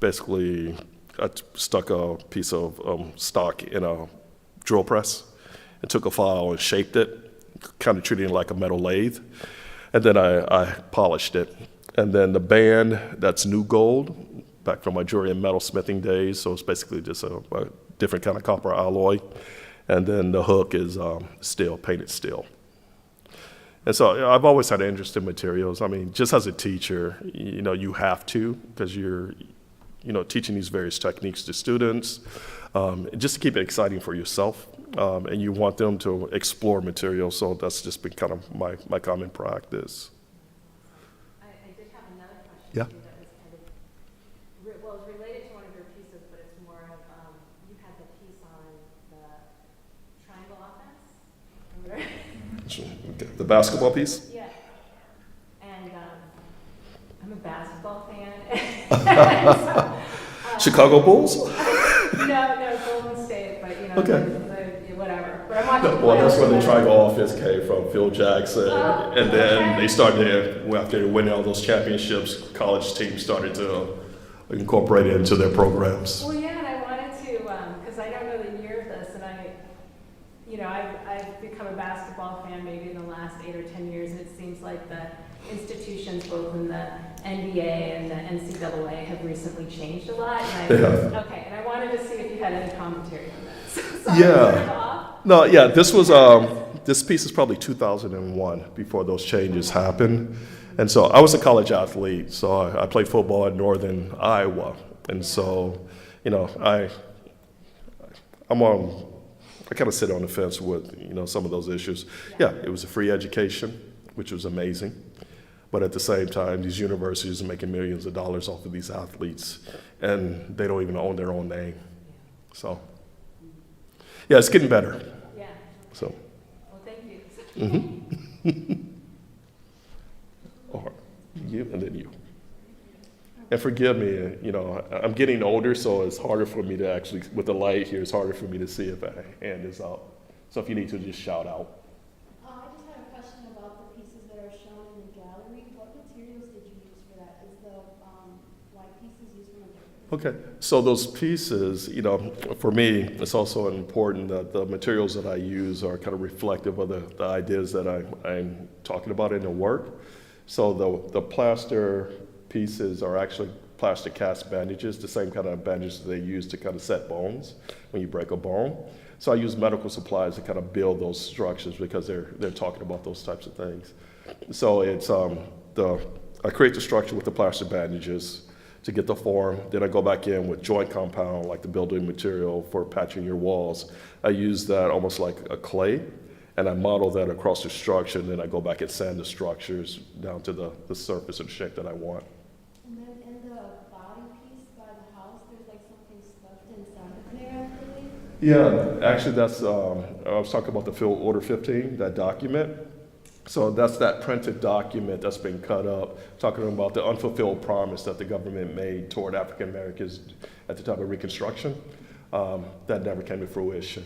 basically, I stuck a piece of stock in a drill press and took a file and shaped it, kind of treating it like a metal lathe. And then I polished it. And then the band, that's new gold, back from my jewelry and metalsmithing days. So it's basically just a different kind of copper alloy. And then the hook is steel, painted steel. And so I've always had an interest in materials. I mean, just as a teacher, you know, you have to, because you're, you know, teaching these various techniques to students, just to keep it exciting for yourself. And you want them to explore materials, so that's just been kind of my common practice. I did have another question Yeah. too that was kind of, well, it's related to one of your pieces, but it's more of, you had the piece on the triangle offense. Remember? Okay. The basketball piece? Yeah. And I'm a basketball fan. Chicago Bulls? No, Golden State, but you know, Okay. whatever. But I'm watching. Well, that's where the triangle offense came from, Phil Jackson. Oh, And then okay. they started, after winning all those championships, college teams started to incorporate it into their programs. Well, yeah, and I wanted to, because I don't know the year of this, and I've become a basketball fan maybe in the last 8 or 10 years, and it seems like the institutions, both in the NBA and the NCAA, have recently changed a lot. And Okay, and I wanted to see if you had any commentary on that. So Yeah. No, yeah, this was, this piece is probably 2001 before those changes happened. And so I was a college athlete, so I played football in northern Iowa. And so, you know, I kind of sit on the fence with, you know, some of those issues. Yeah, it was a free education, which was amazing. But at the same time, these universities are making millions of dollars off of these athletes, and they don't even own their own name. So, yeah, it's getting better. Yeah. So, Well, thank you. all right, you and then you. And forgive me, you know, I'm getting older, so it's harder for me to actually, with the light here, it's harder for me to see if a hand is up. So if you need to, just shout out. I just had a question about the pieces that are shown in the gallery. What materials did you use for that? Is the white pieces used from a different Okay, so those pieces, for me, it's also important that the materials that I use are kind of reflective of the ideas that I'm talking about in the work. So the plaster pieces are actually plaster cast bandages, the same kind of bandages they use to kind of set bones when you break a bone. So I use medical supplies to kind of build those structures because they're talking about those types of things. So it's I create the structure with the plaster bandages to get the form. Then I go back in with joint compound, like the building material for patching your walls. I use that almost like a clay, and I model that across the structure, and then I go back and sand the structures down to the surface and shape that I want. And then in the body piece by the house, there's like something stuffed inside of there, I believe. Yeah, actually that's, I was talking about the Field Order 15, that document. So that's that printed document that's been cut up, talking about the unfulfilled promise that the government made toward African Americans at the time of Reconstruction. That never came to fruition.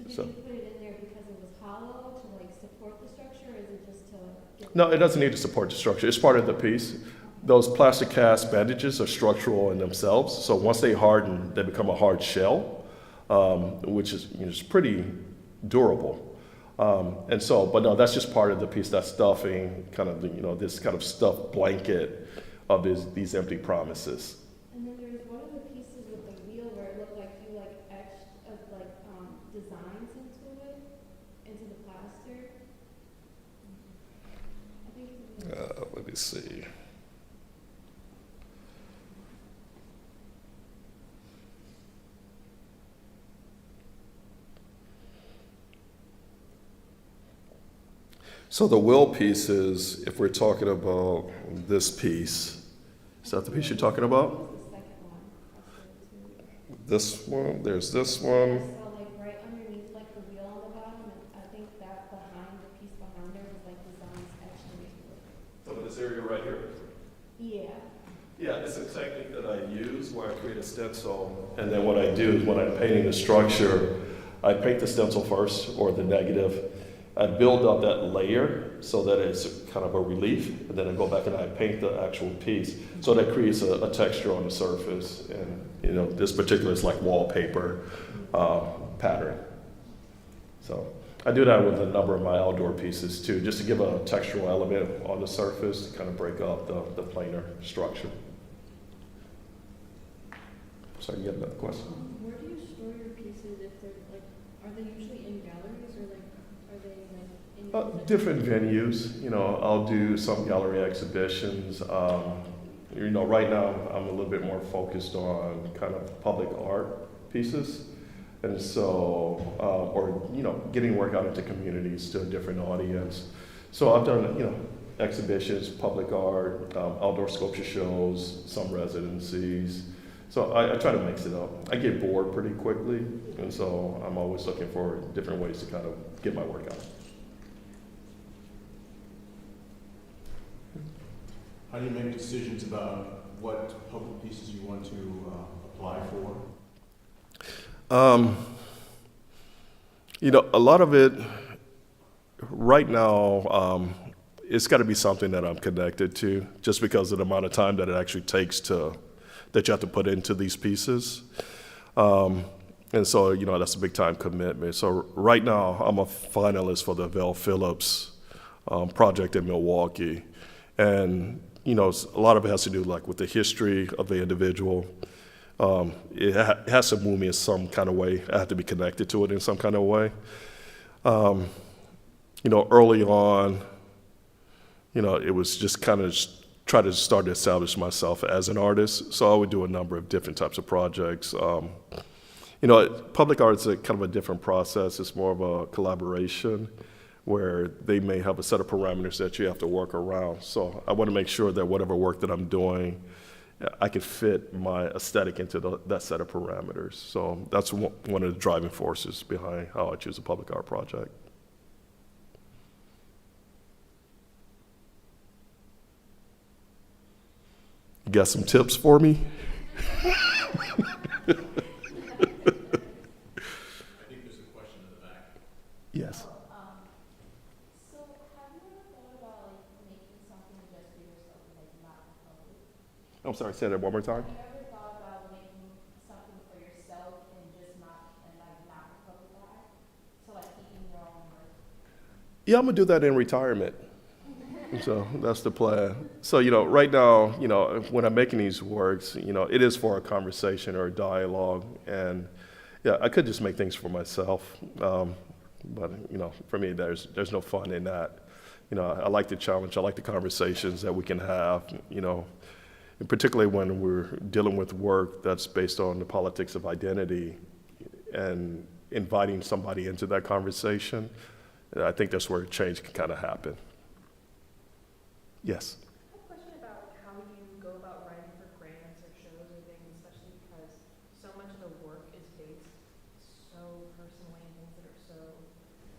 So did you put it in there because it was hollow to like support the structure, or is it just to get? No, it doesn't need to support the structure. It's part of the piece. Those plastic cast bandages are structural in themselves. So once they harden, they become a hard shell, which is is pretty durable. But no, that's just part of the piece. That stuffing, kind of this kind of stuffed blanket of these empty promises. And then there's one of the pieces with the wheel where it looked like you like etched designs into the plaster. I think it's Let me see. So the will pieces, if we're talking about this piece, is that the piece you're talking about? the second one. That's it too. This one, there's this one. So like right underneath like the wheel on the bottom, and I think that behind the piece behind there was like designs etched into it. So this area right here? Yeah. Yeah, it's a technique that I use where I create a stencil, and then what I do is when I'm painting the structure, I paint the stencil first, or the negative. I build up that layer so that it's kind of a relief, and then I go back and I paint the actual piece. So that creates a texture on the surface, and this particular is like wallpaper pattern. So I do that with a number of my outdoor pieces too, just to give a textural element on the surface to kind of break up the planar structure. Sorry, you have another question? Where do you store your pieces if they're like, are they usually in galleries or like, are they like in your Different venues. I'll do some gallery exhibitions. Right now I'm a little bit more focused on kind of public art pieces. And so, getting work out into communities to a different audience. So I've done, exhibitions, public art, outdoor sculpture shows, some residencies. So I try to mix it up. I get bored pretty quickly, and so I'm always looking for different ways to kind of get my work out. How do you make decisions about what public pieces you want to apply for? A lot of it right now, it's got to be something that I'm connected to, just because of the amount of time that it actually takes that you have to put into these pieces. And so, that's a big time commitment. So right now, I'm a finalist for the Vel Phillips project in Milwaukee. And, a lot of it has to do like with the history of the individual. It has to move me in some kind of way. I have to be connected to it in some kind of way. Early on, it was just kind of try to start to establish myself as an artist. So I would do a number of different types of projects. Public art is kind of a different process. It's more of a collaboration where they may have a set of parameters that you have to work around. So I want to make sure that whatever work that I'm doing, I can fit my aesthetic into that set of parameters. So that's one of the driving forces behind how I choose a public art project. You got some tips for me? I think there's a question in the back. Yes. So have you ever thought about like making something just for yourself, like not public? I'm sorry, say that one more time. Have you ever thought about Yeah, I'm gonna do that in retirement. So that's the plan. So, right now, when I'm making these works, it is for a conversation or a dialogue. And yeah, I could just make things for myself. But, for me, there's no fun in that. I like the challenge. I like the conversations that we can have, and particularly when we're dealing with work that's based on the politics of identity and inviting somebody into that conversation. I think that's where change can kind of happen. Yes. I have a question about how you go about writing for grants or shows or things, especially because so much of the work is based so personally in things that are so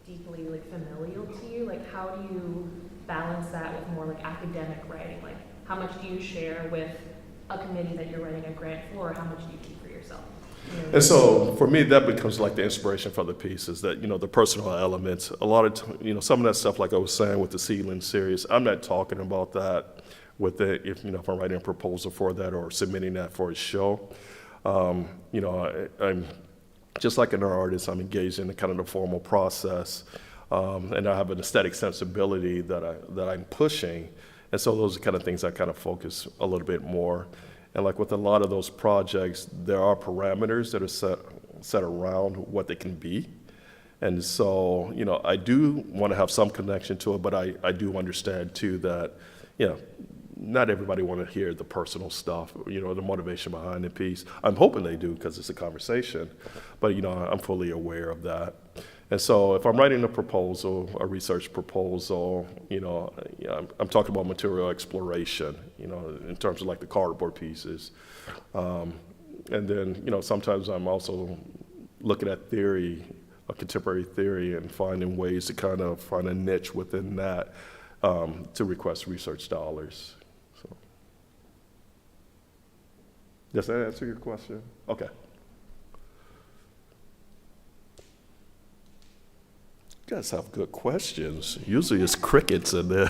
deeply familial to you. Like, how do you balance that with more academic writing? Like, how much do you share with a committee that you're writing a grant for, or how much do you keep for yourself? And so for me, that becomes like the inspiration for the pieces, that, the personal elements. A lot of, some of that stuff, like I was saying with the Seedling series, I'm not talking about that with it if I'm writing a proposal for that or submitting that for a show. I'm just like an artist, I'm engaged in the kind of the formal process. And I have an aesthetic sensibility that I'm pushing. And so those are the kind of things I kind of focus a little bit more. And like with a lot of those projects, there are parameters that are set around what they can be. And so, I do want to have some connection to it, but I do understand too that, not everybody want to hear the personal stuff, the motivation behind the piece. I'm hoping they do because it's a conversation, but, I'm fully aware of that. And so if I'm writing a proposal, a research proposal, I'm talking about material exploration, in terms of like the cardboard pieces. And then, sometimes I'm also looking at theory, a contemporary theory, and finding ways to kind of find a niche within that to request research dollars. So, does that answer your question? Okay. You guys have good questions. Usually it's crickets in there.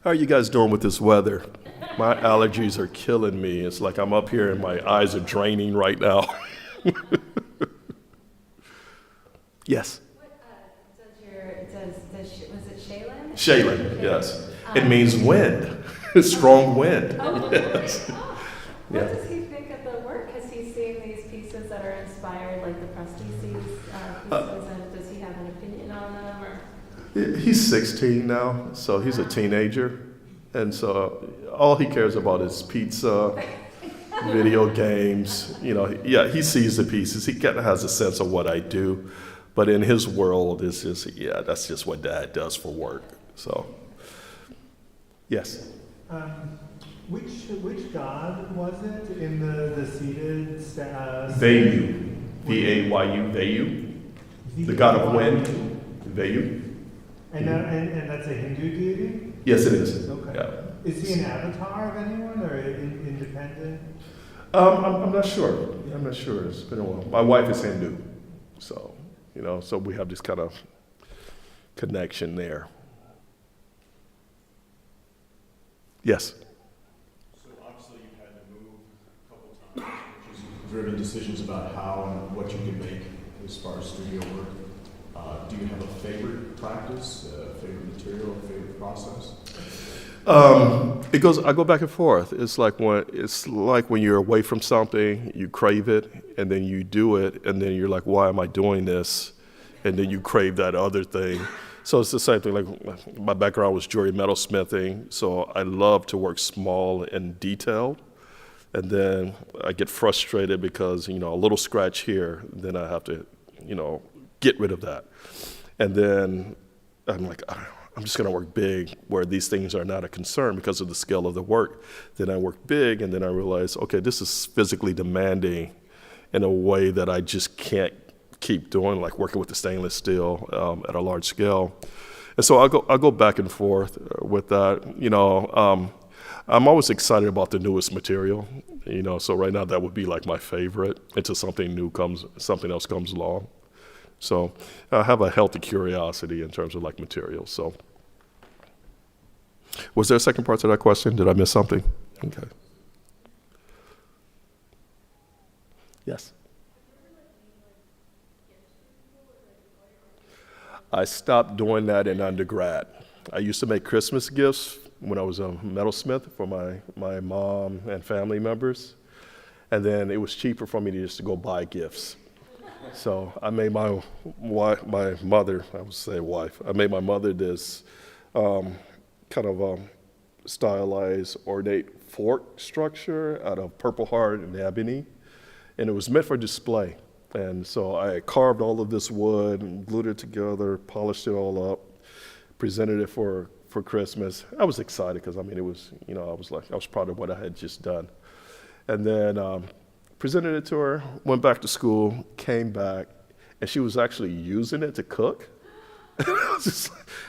How are you guys doing with this weather? My allergies are killing me. It's like I'm up here and my eyes are draining right now. Yes? Was it Shaylin? Shaylin, yes. It means wind, strong wind. Yes. What does he think of the work? Has he seen these pieces that are inspired, like the prostheses pieces, and does he have an opinion on them? Or? He's 16 now, so he's a teenager. And so all he cares about is pizza, video games. He sees the pieces. He kind of has a sense of what I do. But in his world, it's just, that's just what Dad does for work. So, yes. Which god was it in the seated? Vayu, V-A-Y-U, Vayu, the god of wind, Vayu. And that's a Hindu deity? Yes, it is. Okay. Yeah. Is he an avatar of anyone or independent? I'm not sure. I'm not sure. It's been a while. My wife is Hindu, so so we have this kind of connection there. Yes. So obviously you've had to move a couple times, which has driven decisions about how and what you can make as far as studio work. Do you have a favorite practice, a favorite material, a favorite process? I go back and forth. It's like when you're away from something, you crave it, and then you do it, and then you're like, why am I doing this? And then you crave that other thing. So it's the same thing. Like my background was jewelry metalsmithing, so I love to work small and detailed. And then I get frustrated because a little scratch here, then I have to get rid of that. And then I'm like, I'm just going to work big where these things are not a concern because of the scale of the work. Then I work big, and then I realize, okay, this is physically demanding in a way that I just can't keep doing, like working with the stainless steel at a large scale. And so I'll go back and forth with that. I'm always excited about the newest material. So right now that would be like my favorite until something else comes along. So I have a healthy curiosity in terms of like materials. So was there a second part to that question? Did I miss something? Okay. Yes. I stopped doing that in undergrad. I used to make Christmas gifts when I was a metalsmith for my mom and family members. And then it was cheaper for me to just go buy gifts. So I made my mother, I would say wife, I made my mother this kind of stylized, ornate fork structure out of Purple Heart and ebony. And it was meant for display. And so I carved all of this wood and glued it together, polished it all up, presented it for Christmas. I was excited because, I mean, it was, you know, I was proud of what I had just done. And then presented it to her, went back to school, came back, and she was actually using it to cook.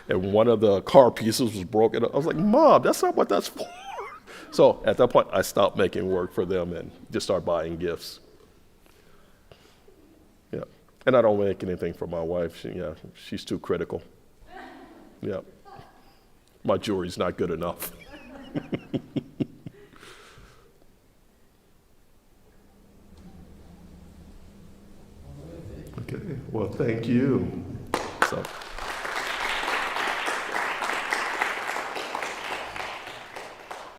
And one of the car pieces was broken. I was like, Mom, that's not what that's for. So at that point, I stopped making work for them and just started buying gifts. Yeah. And I don't make anything for my wife. She's too critical. Yeah. My jewelry's not good enough. Okay, well, thank you. So.